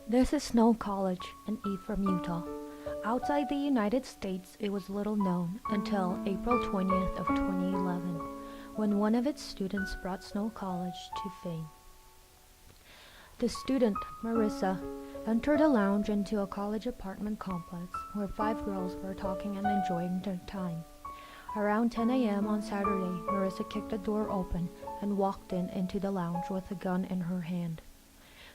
This is Snow College in Ephraim, Utah. Outside the United States, it was little known until April 20th of 2011, when one of its students brought Snow College to fame. The student, Marissa, entered a lounge into a college apartment complex where 5 girls were talking and enjoying their time. Around 10 a.m. on Saturday, Marissa kicked the door open and walked into the lounge with a gun in her hand.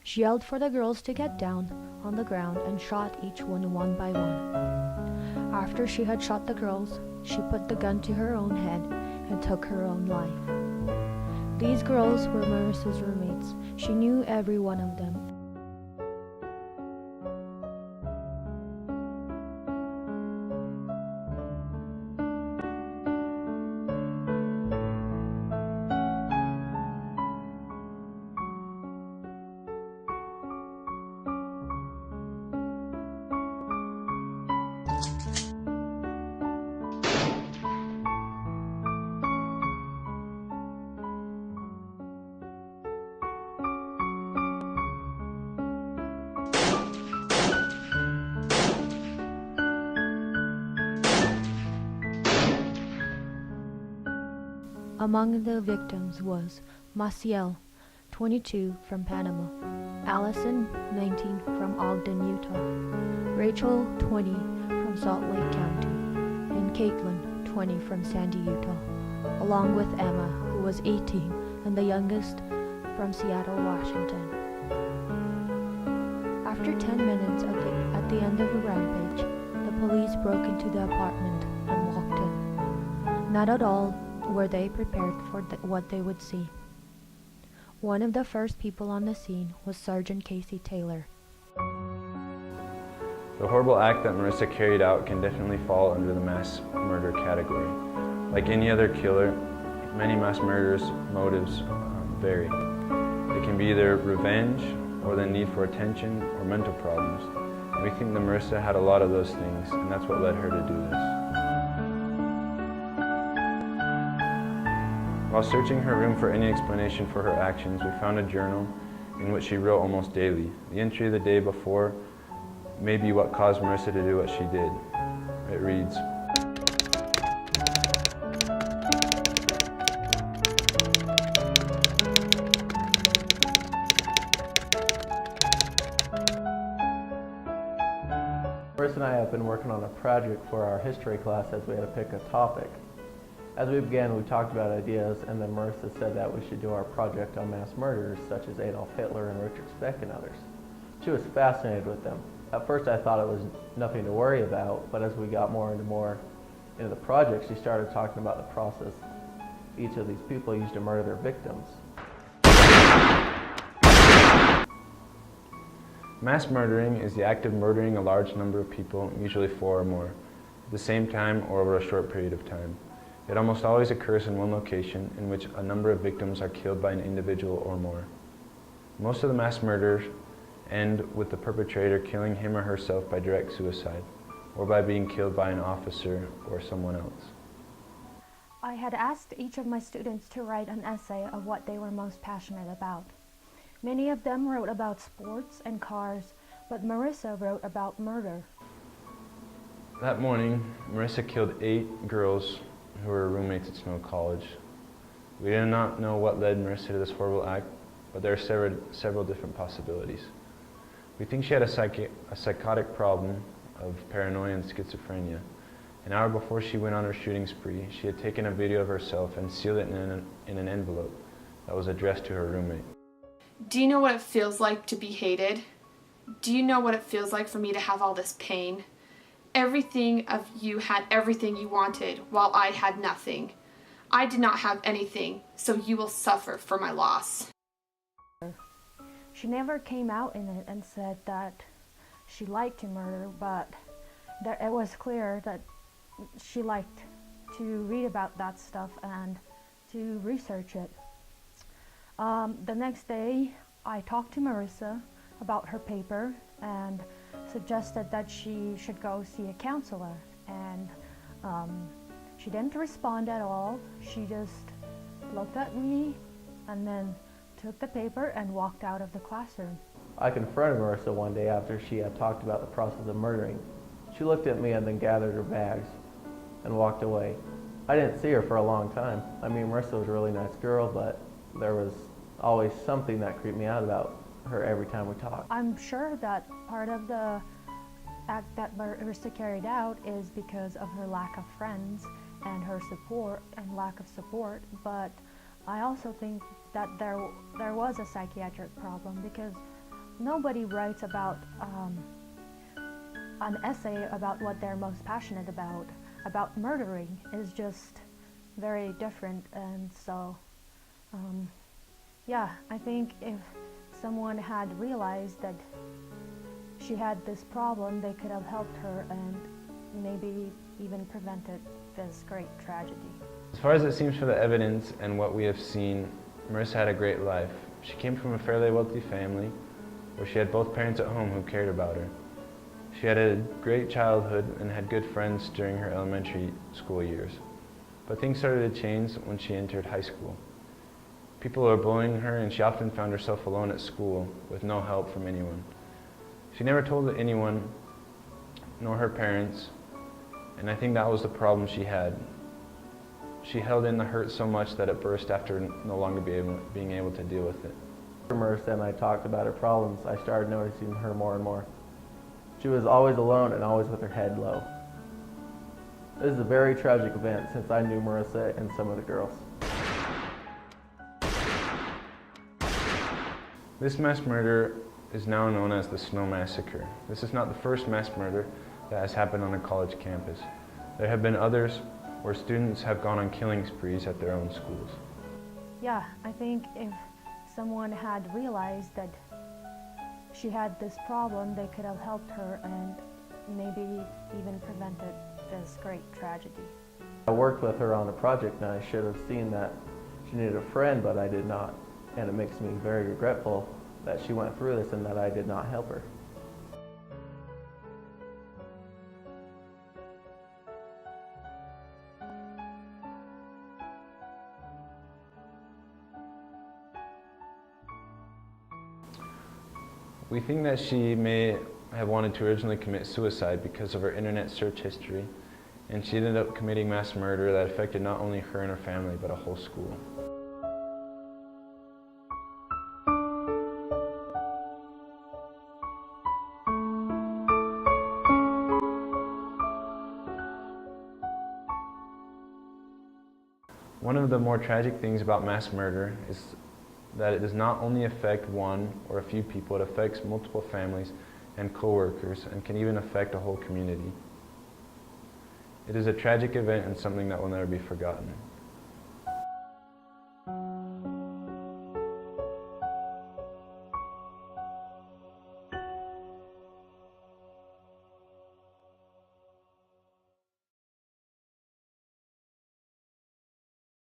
She yelled for the girls to get down on the ground and shot each one by one. After she had shot the girls, she put the gun to her own head and took her own life. These girls were Marissa's roommates. She knew every one of them. Among the victims was Maciel, 22, from Panama, Allison, 19, from Ogden, Utah, Rachel, 20, from Salt Lake County, and Caitlin, 20, from Sandy, Utah, along with Emma, who was 18, and the youngest from Seattle, Washington. After 10 minutes at the end of the rampage, the police broke into the apartment and walked in. Not at all were they prepared for what they would see. One of the first people on the scene was Sergeant Casey Taylor. The horrible act that Marissa carried out can definitely fall under the mass murder category. Like any other killer, many mass murderers' motives vary. They can be either revenge, or the need for attention, or mental problems. And we think that Marissa had a lot of those things, and that's what led her to do this. While searching her room for any explanation for her actions, we found a journal in which she wrote almost daily. The entry the day before may be what caused Marissa to do what she did. It reads, Marissa and I have been working on a project for our history class as we had to pick a topic. As we began, we talked about ideas, and then Marissa said that we should do our project on mass murderers such as Adolf Hitler and Richard Speck and others. She was fascinated with them. At first I thought it was nothing to worry about, but as we got more into the project, she started talking about the process each of these people used to murder their victims. Mass murdering is the act of murdering a large number of people, usually 4 or more, at the same time or over a short period of time. It almost always occurs in one location in which a number of victims are killed by an individual or more. Most of the mass murders end with the perpetrator killing him or herself by direct suicide, or by being killed by an officer or someone else. I had asked each of my students to write an essay of what they were most passionate about. Many of them wrote about sports and cars, but Marissa wrote about murder. That morning, Marissa killed 8 girls who were roommates at Snow College. We did not know what led Marissa to this horrible act, but there are several different possibilities. We think she had a psychotic problem of paranoia and schizophrenia. An hour before she went on her shooting spree, she had taken a video of herself and sealed it in an envelope that was addressed to her roommate. Do you know what it feels like to be hated? Do you know what it feels like for me to have all this pain? Everything of you had everything you wanted, while I had nothing. I did not have anything, so you will suffer for my loss. She never came out in it and said that she liked to murder, but it was clear that she liked to read about that stuff and to research it. The next day, I talked to Marissa about her paper and suggested that she should go see a counselor, and she didn't respond at all. She just looked at me and then took the paper and walked out of the classroom. I confronted Marissa one day after she had talked about the process of murdering. She looked at me and then gathered her bags and walked away. I didn't see her for a long time. I mean, Marissa was a really nice girl, but there was always something that creeped me out about her every time we talked. I'm sure that part of the act that Marissa carried out is because of her lack of friends and her support and lack of support, but I also think that there was a psychiatric problem, because nobody writes about an essay about what they're most passionate about. About murdering is just very different, and so yeah, I think if someone had realized that she had this problem, they could have helped her and maybe even prevented this great tragedy. As far as it seems from the evidence and what we have seen, Marissa had a great life. She came from a fairly wealthy family where she had both parents at home who cared about her. She had a great childhood and had good friends during her elementary school years. But things started to change when she entered high school. People were bullying her, and she often found herself alone at school with no help from anyone. She never told anyone, nor her parents, and I think that was the problem she had. She held in the hurt so much that it burst after no longer being able to deal with it. After Marissa and I talked about her problems, I started noticing her more and more. She was always alone and always with her head low. This is a very tragic event since I knew Marissa and some of the girls. This mass murder is now known as the Snow Massacre. This is not the first mass murder that has happened on a college campus. There have been others where students have gone on killing sprees at their own schools. Yeah, I think if someone had realized that she had this problem, they could have helped her and maybe even prevented this great tragedy. I worked with her on a project, and I should have seen that she needed a friend, but I did not. And it makes me very regretful that she went through this and that I did not help her. We think that she may have wanted to originally commit suicide because of her internet search history, and she ended up committing mass murder that affected not only her and her family, but a whole school. One of the more tragic things about mass murder is that it does not only affect one or a few people, it affects multiple families and co-workers, and can even affect a whole community. It is a tragic event and something that will never be forgotten.